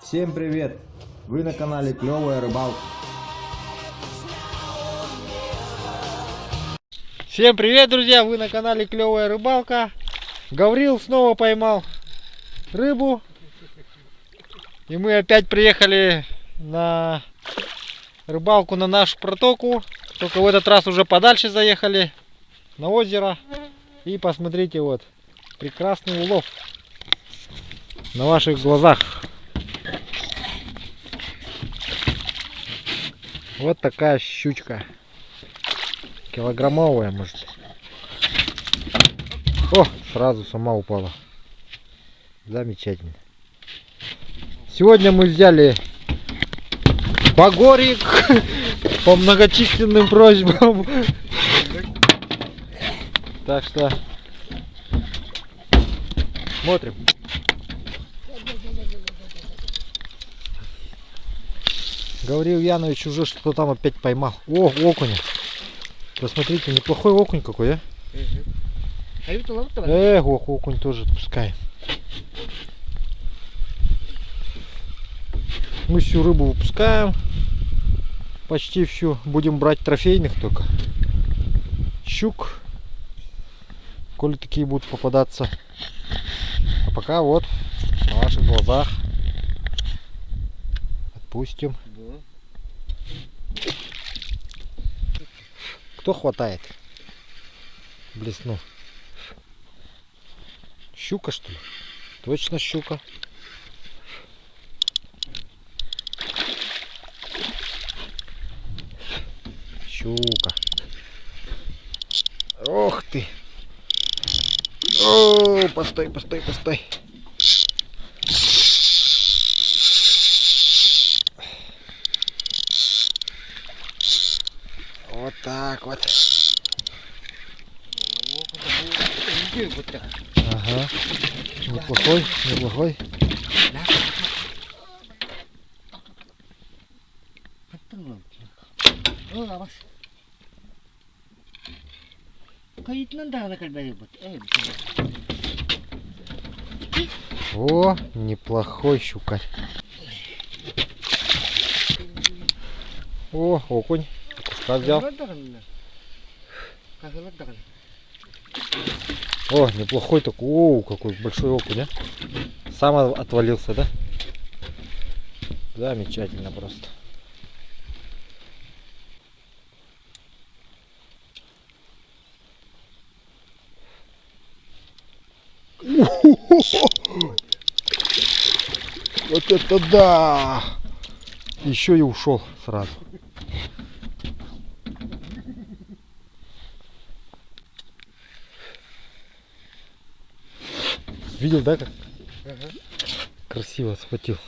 Всем привет! Вы на канале Клевая Рыбалка. Всем привет, друзья! Вы на канале Клевая Рыбалка. Гаврил снова поймал рыбу. И мы опять приехали на рыбалку на нашу протоку. Только в этот раз уже подальше заехали на озеро. И посмотрите, вот прекрасный улов на ваших глазах. Вот такая щучка. Килограммовая, может. О, сразу сама упала. Замечательно. Сегодня мы взяли багорик по многочисленным просьбам. Так что смотрим. Гаврил Янович уже что-то там опять поймал. О, окуня. Посмотрите, неплохой окунь какой, а? Ох, окунь тоже отпускаем. Мы всю рыбу выпускаем. Почти всю. Будем брать трофейных только. Щук. Коли такие будут попадаться. А пока вот на ваших глазах. Отпустим. Кто хватает? Блеснул. Щука, что ли? Точно щука. Щука. Ох ты. О, постой, постой, постой. Вот так вот. Ага. Неплохой, неплохой. О, неплохой щукарь. О, окунь. Куска взял. О, неплохой такой. О, какой большой окунь, а? Сам отвалился, да? Замечательно просто. Вот это да! Еще и ушел сразу. Видел, да, как? Ага. Красиво схватил.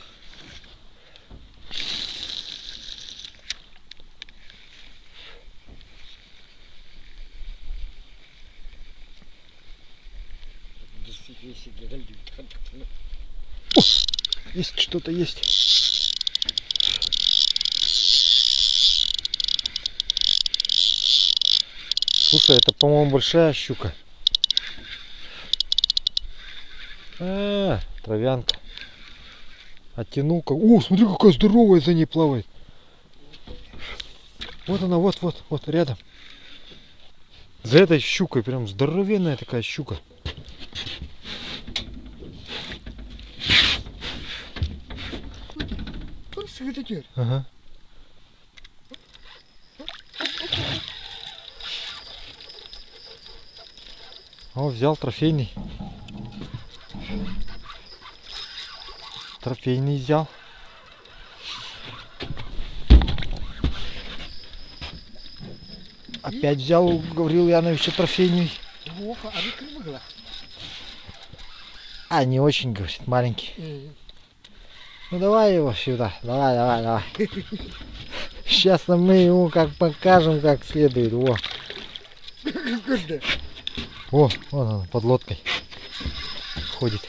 О, есть что-то есть. Слушай, это, по-моему, большая щука. Травянка. Оттянул как. О, смотри, какая здоровая за ней плавает. Вот она, вот рядом. За этой щукой прям здоровенная такая щука. Ага. О, взял трофейный. Трофейный взял. Опять взял у Гаврила Яновича трофейный. А, не очень, говорит, маленький. Ну давай его сюда. Давай. Сейчас мы ему как покажем, как следует. О, вон он под лодкой ходит.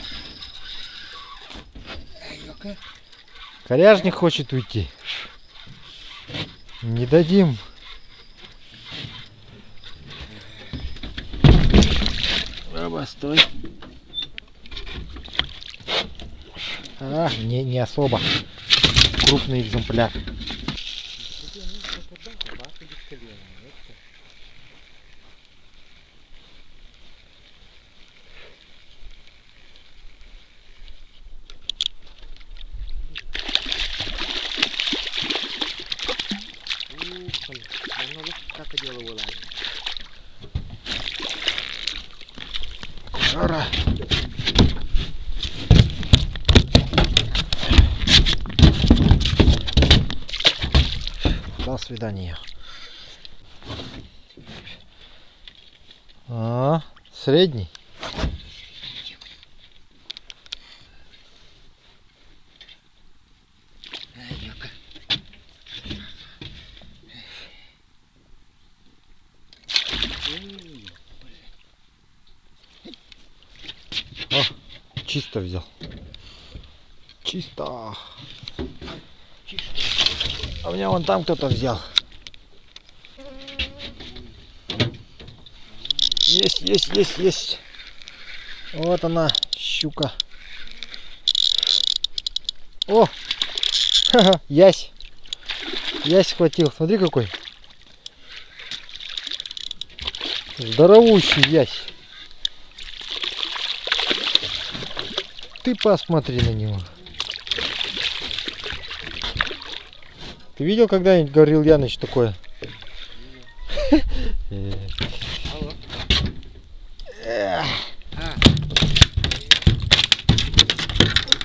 Коряжник хочет уйти. Не дадим. Раба, стой. А, не особо. Крупный экземпляр. Жара. До свидания. А, средний. О, чисто взял. Чисто. А у меня вон там кто-то взял. Есть. Вот она, щука. О, ха-ха, ясь. Ясь схватил. Смотри какой. Здоровущий ясь. Ты посмотри на него. Ты видел когда-нибудь, Гаврил Яныч, такое?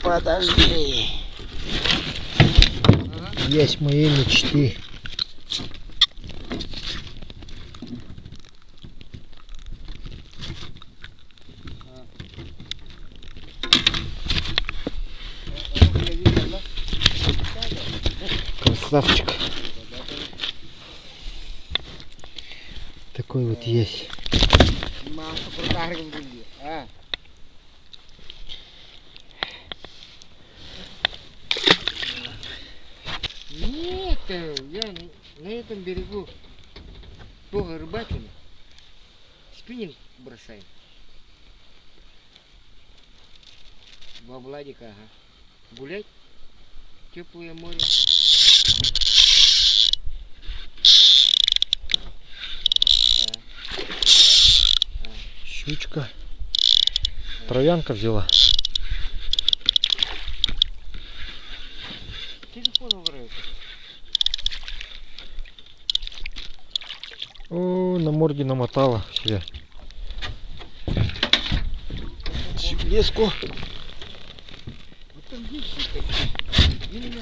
Подожди. Есть мои мечты. Красавчик. Такой вот есть. Нет, я на этом берегу плохо рыбачим. Спиннинг бросаем. Два Владика, ага. Гулять. Теплое море. Щучка. Травянка взяла. Телефон вырывает. О, на морде намотала себя. Леску.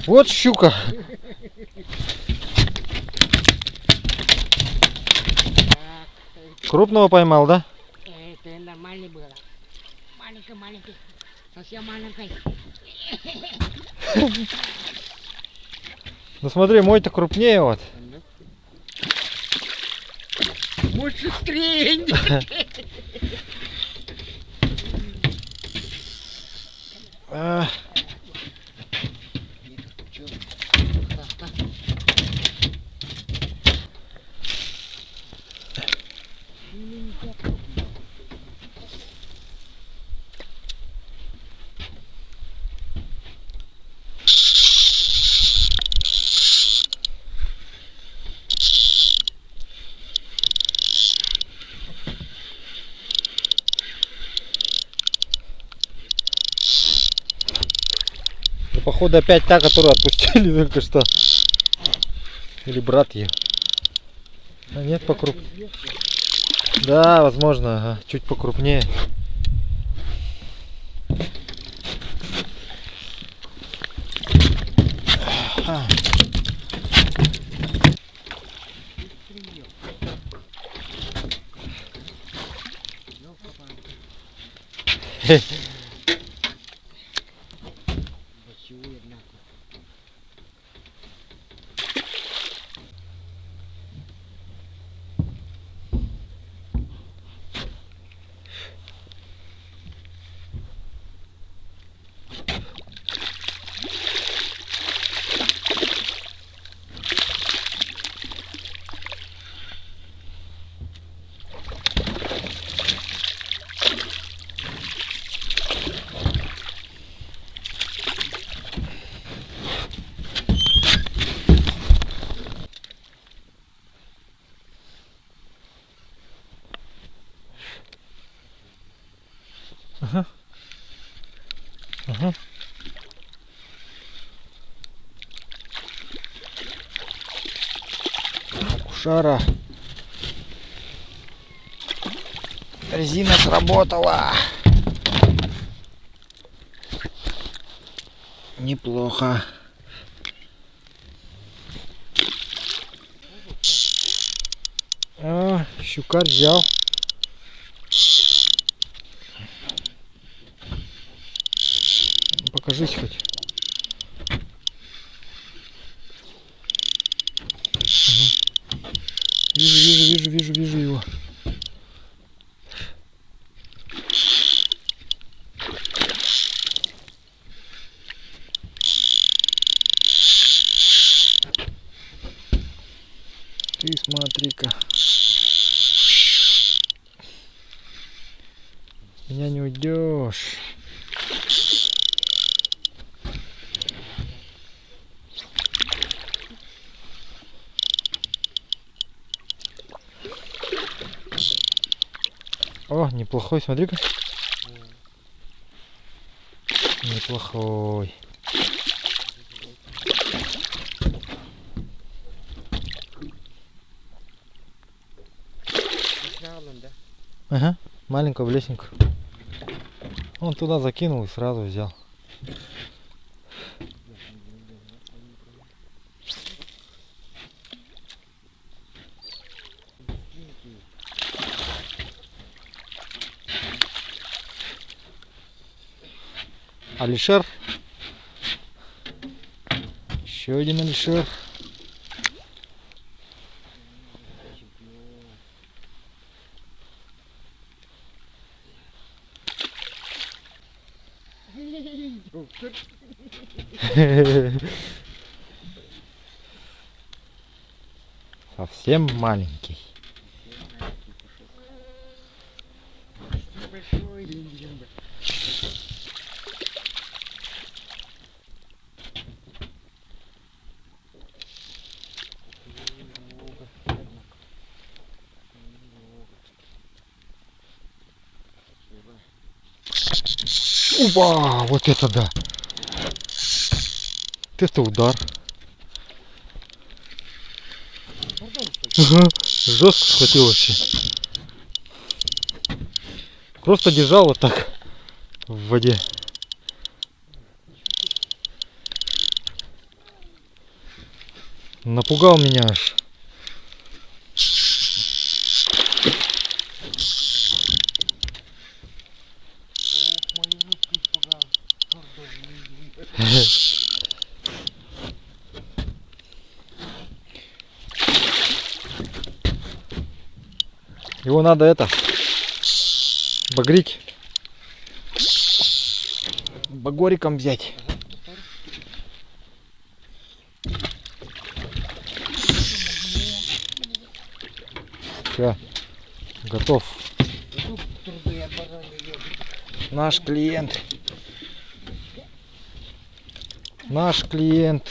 Вот щука. Крупного поймал, да? Это нормально было. Маленький. Совсем маленький. Ну смотри, мой-то крупнее вот. Может, шустрее. А, ну, походу опять та, которую отпустили только что. Или брат ее. А нет, покруп. Да, возможно, ага, чуть покрупнее. шара. Резина сработала. Неплохо. А, щукарь взял. Покажись хоть. Угу. Вижу его. Ты смотри-ка. Меня не уйдешь. О, неплохой, смотри-ка. Неплохой. Ага, маленького лесенку. Он туда закинул и сразу взял. Алишер. Еще один Алишер. Совсем маленький. Опа, вот это да. Вот это удар. Ага, жестко схватил вообще. Просто держал вот так в воде. Напугал меня аж. Его надо это багрить, багориком взять. Все, готов. Наш клиент. Наш клиент.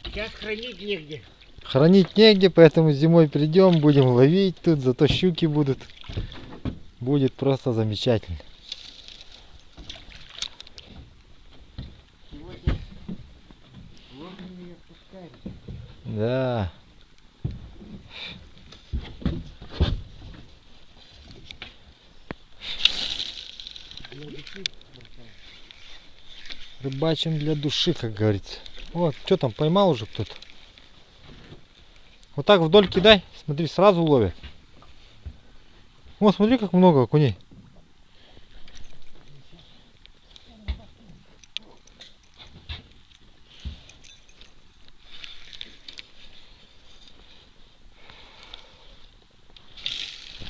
Сейчас хранить негде. Хранить негде, поэтому зимой придем, будем ловить тут, зато щуки будут. Будет просто замечательно. Сегодня вовремя отпускали. Да. Рыбачим для души, как говорится. Вот, что там, поймал уже кто-то? Вот так вдоль кидай, смотри, сразу ловят. Вот, смотри, как много окуней.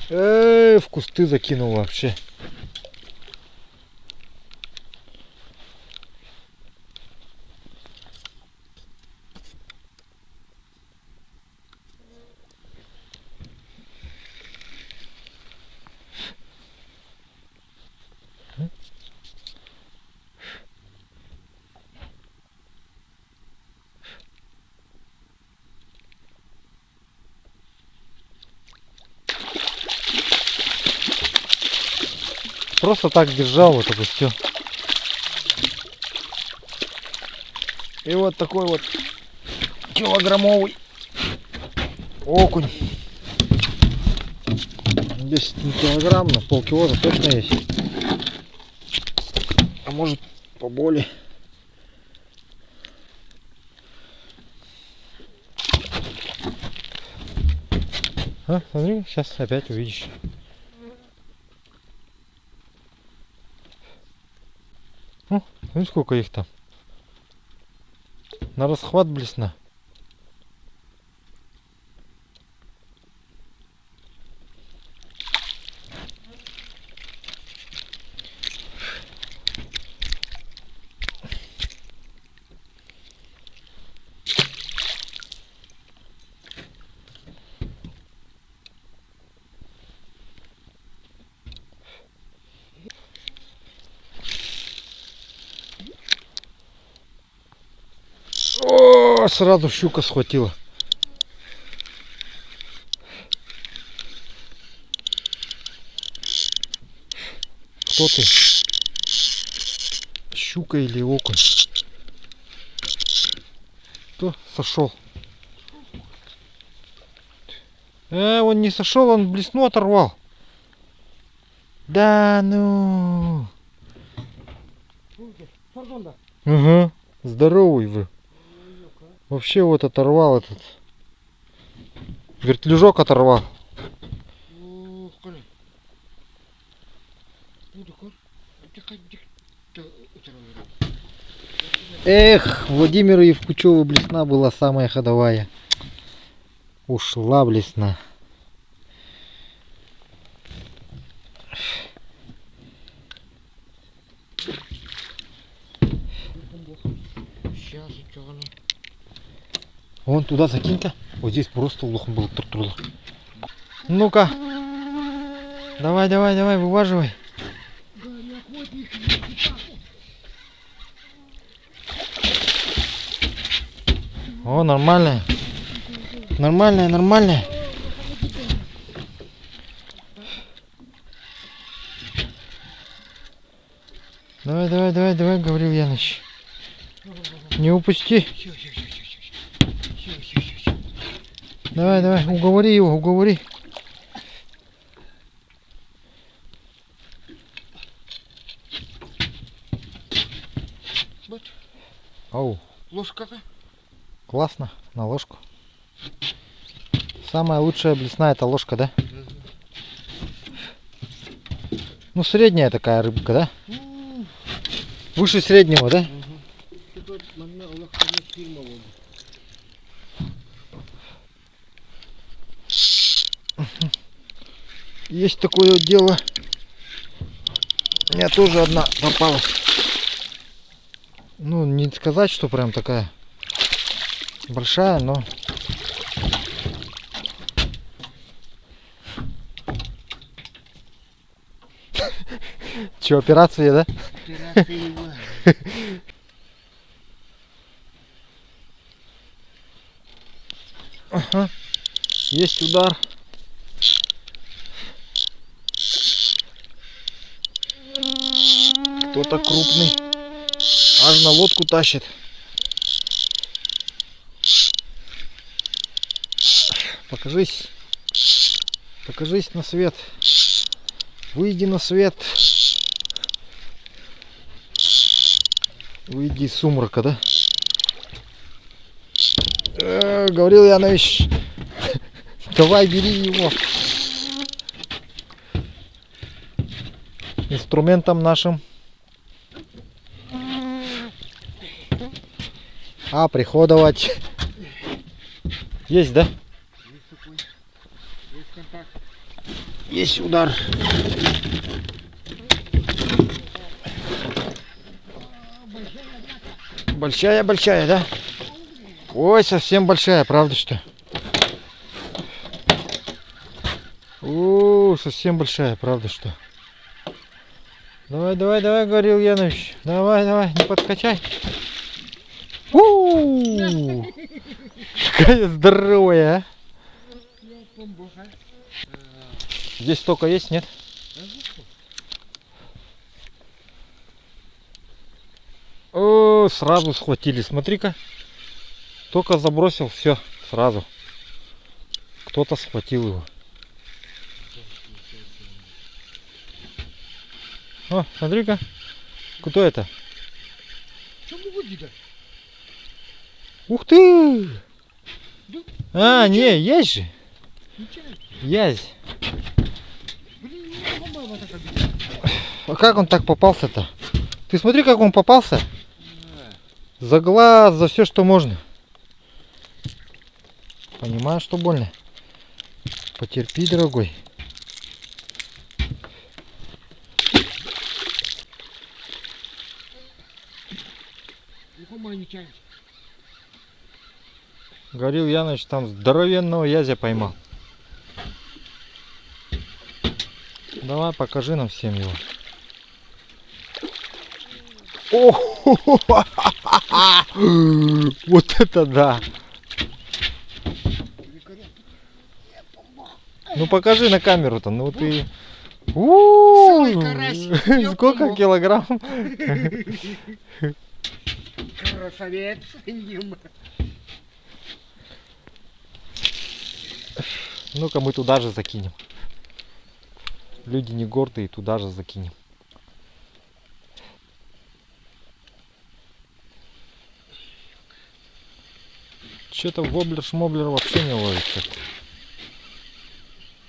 В кусты закинул вообще. Просто так держал, вот опустил. И вот такой вот килограммовый окунь. 10 килограмм, на полкило точно есть. А может поболее. А, смотри, сейчас опять увидишь. Ну, смотри, сколько их там. На расхват блесна. О, сразу щука схватила. Кто ты? Щука или окунь? Кто сошел? Он не сошел, он блесну оторвал. Да ну. Ага, здоровый вы. Вообще вот оторвал этот. Вертлюжок оторвал. Эх, Владимира Евкучева блесна была самая ходовая. Ушла блесна. Вон туда закинь-ка. Вот здесь просто лох был. Ну-ка. Давай, давай, давай, вываживай. О, нормальная. Нормальная, нормальная. Давай, давай, давай, давай, Гаврил Яныч. Не упусти. Давай, давай, уговори его, уговори. Ау. Ложка какая? Классно, на ложку. Самая лучшая блесна это ложка, да? Ну, средняя такая рыбка, да? Выше среднего, да? Есть такое вот дело. У меня тоже одна попалась. Ну, не сказать, что прям такая большая, но... Че, операция, да? Ага. Есть удар. Кто-то крупный. Аж на лодку тащит. Покажись. Покажись на свет. Выйди на свет. Выйди из сумрака, да? Гаврил Янович. Давай, бери его. Инструментом нашим. Приходовать. Есть, да? Есть удар. Большая, да? Ой, совсем большая, правда что? О, совсем большая, правда что? Давай, давай, давай, Гаврил Янович. Давай, давай, не подкачай. У-у-у! Какая здоровая, а? Здесь столько есть, нет? О, сразу схватили. Смотри-ка. Только забросил, все, сразу. Кто-то схватил его. О, смотри-ка. Кто это? Чему выйдет? Ух ты! А, не, есть же. Есть. Блин, не мама так обидела. А как он так попался-то? Ты смотри, как он попался. За глаз, за все, что можно. Понимаешь, что больно? Потерпи, дорогой. Никому не тянет. Говорил Яныч, там здоровенного язя поймал. Давай, покажи нам всем его. О, вот это да! Ну покажи на камеру-то, ну ты... Целый карась. Сколько килограмм? Красавец. Ним. Ну-ка мы туда же закинем. Люди не гордые, туда же закинем. Что-то воблер-шмоблер вообще не ловит как-то.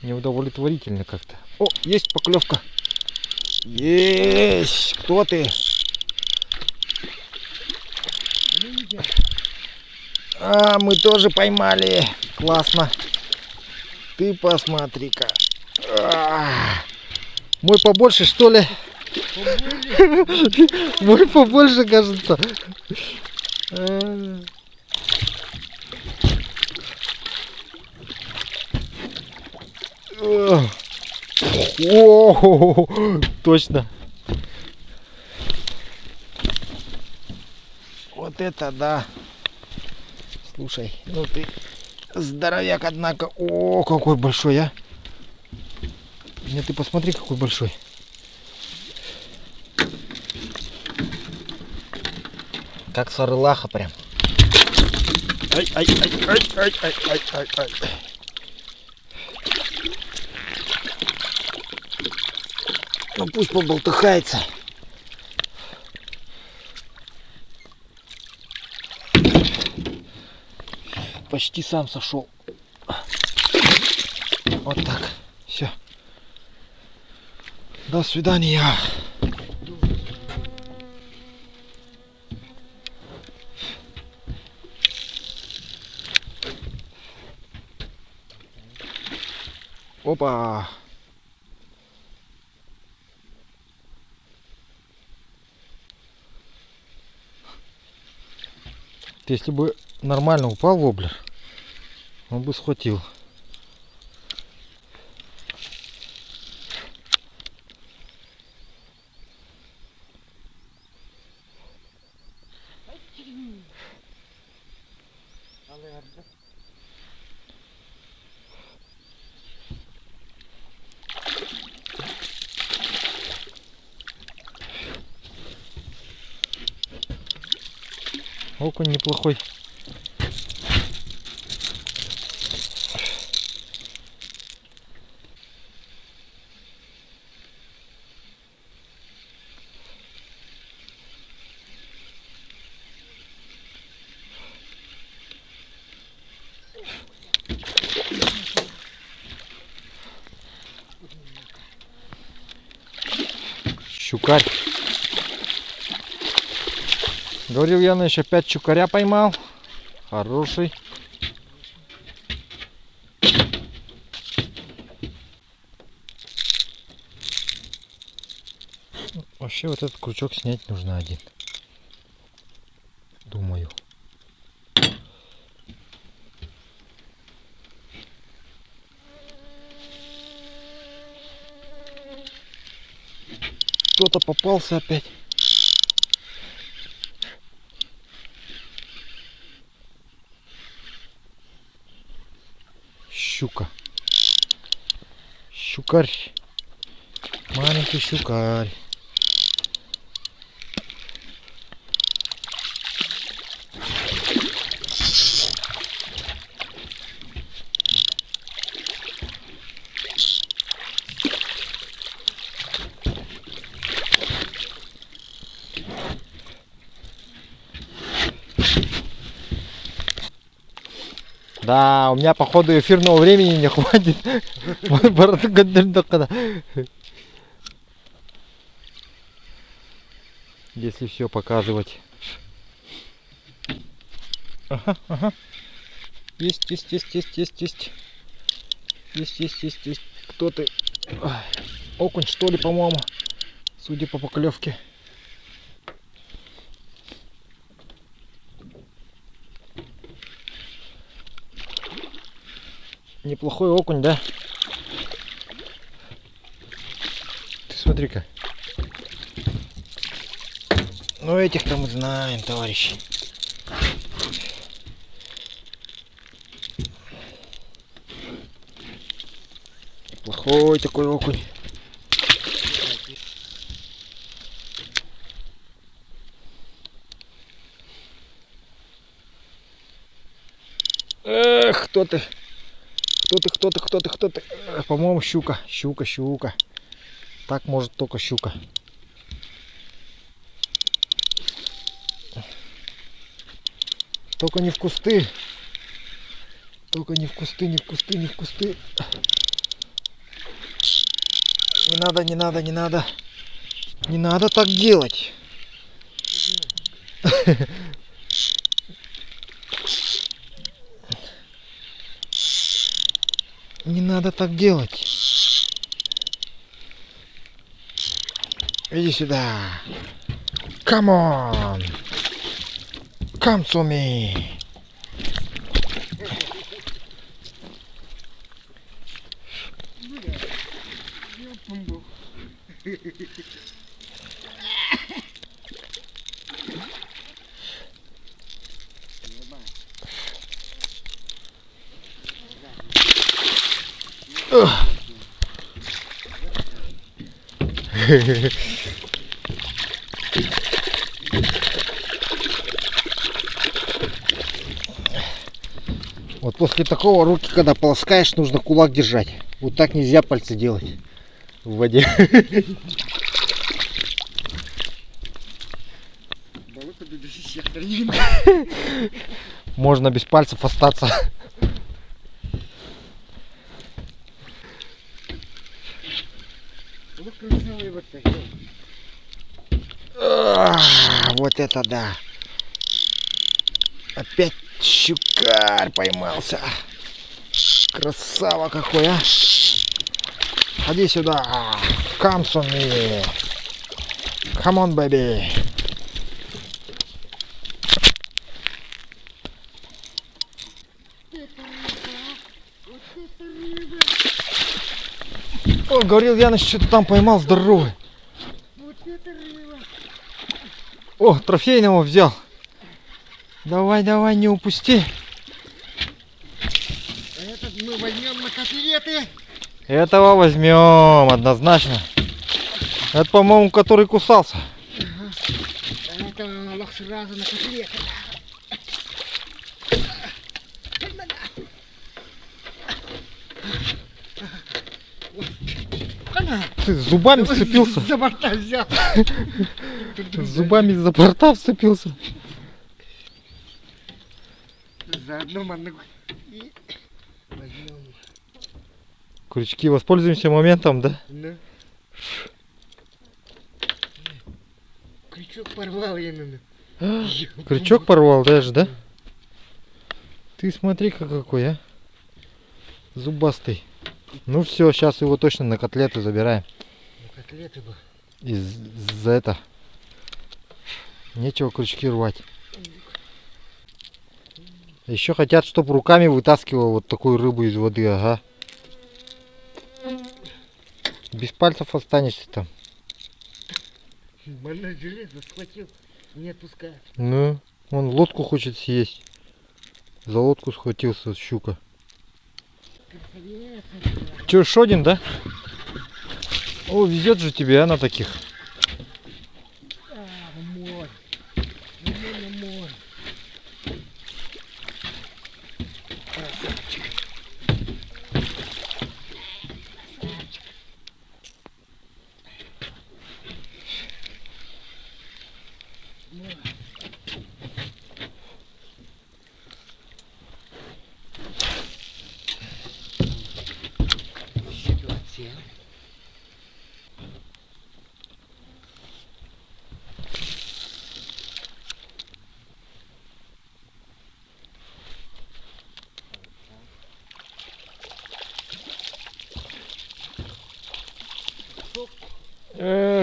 Неудовлетворительно как-то. О, есть поклевка. Есть! Кто ты? А, мы тоже поймали. Классно. Ты посмотри-ка. Мой побольше, что ли? Мой побольше, кажется. О, точно. Вот это да. Слушай, ну ты здоровяк, однако. О, какой большой, а. Не, ты посмотри, какой большой. Как сарылаха прям. Ай, ай, ай, ай, ай, ай, ай, ай, ай. Ну пусть поболтыхается. Почти сам сошел. Вот так. Все. До свидания. Опа. Если бы нормально упал воблер, он бы схватил. Окунь неплохой. Щукарь. Говорил Яныч, опять щукаря поймал. Хороший. Вообще вот этот крючок снять нужно один. Думаю. Кто-то попался опять. Щука. Щукарь. Маленький щукарь. Да, у меня походу эфирного времени не хватит. Если все показывать. Ага, ага. Есть. Есть. Кто ты? Ай, окунь, что ли, по-моему, судя по поклевке. Неплохой окунь, да? Ты смотри-ка. Ну, этих-то мы знаем, товарищи. Плохой такой окунь. Эх, кто ты? Кто ты? По-моему, щука. Щука. Так может только щука. Только не в кусты. Не в кусты. Не надо так делать. Не надо так делать. Иди сюда. Come on. Come to me. Вот после такого руки, когда полоскаешь, нужно кулак держать. Вот так нельзя пальцы делать в воде. Можно без пальцев остаться. Вот это да. Опять щукарь поймался. Красава какой, а. Ходи сюда. Come to me. Come on, baby. О, говорил, Яныч что-то там поймал здоровый. О, трофейного взял. Давай, не упусти. Этот мы возьмем на котлеты. Этого возьмем однозначно. Это, по-моему, который кусался. Ага. Это лох сразу на котлеты. Ты зубами вцепился. За борта взял. Зубами за борта вцепился. Заодно манну. И возьмем. Крючки, воспользуемся моментом, да? Ну. Крючок порвал я на. Крючок порвал даже, да? Ты смотри-ка какой, а. Зубастый. Ну все, сейчас его точно на котлеты забираем. На котлеты бы. Из-за это. Нечего крючки рвать. Еще хотят, чтобы руками вытаскивал вот такую рыбу из воды, ага. Без пальцев останешься там. Больной железо схватил, не отпускает. Ну, он лодку хочет съесть. За лодку схватился щука. Че, Шодин, да? О, везет же тебе, а, на таких. Море. Море. Красавчик.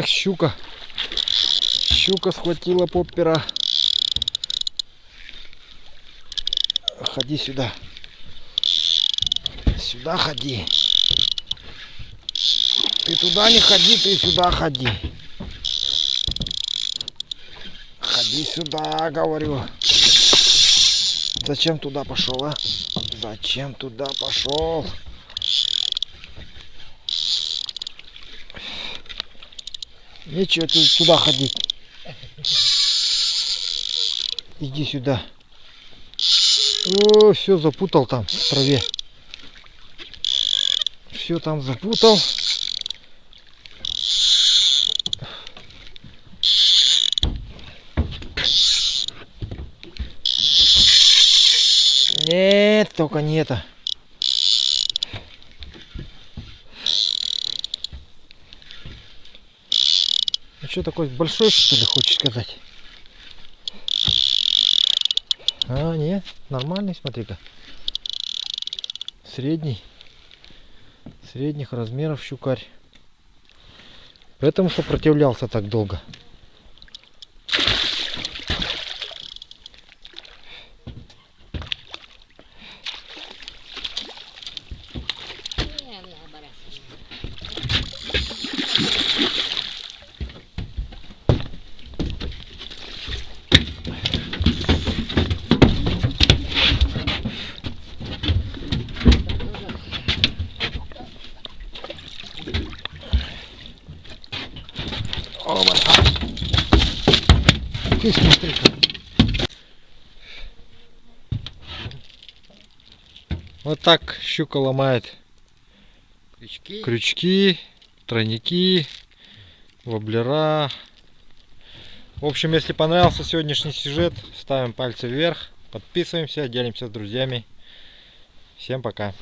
Эх, щука. Щука схватила поппера. Ходи сюда. Сюда ходи. Ты туда не ходи, ты сюда ходи. Ходи сюда, говорю. Зачем туда пошел, а? Зачем туда пошел? Нечего туда ходить. Иди сюда. О, все запутал там в траве. Все там запутал. Нет, только не это. Ну что такой большой, что ли, хочешь сказать? А, нет, нормальный, смотри-ка. Средний. Средних размеров щукарь. Поэтому сопротивлялся так долго. Ты смотри-ка. Вот так щука ломает крючки, тройники, воблера. В общем, если понравился сегодняшний сюжет, ставим пальцы вверх, подписываемся, делимся с друзьями. Всем пока.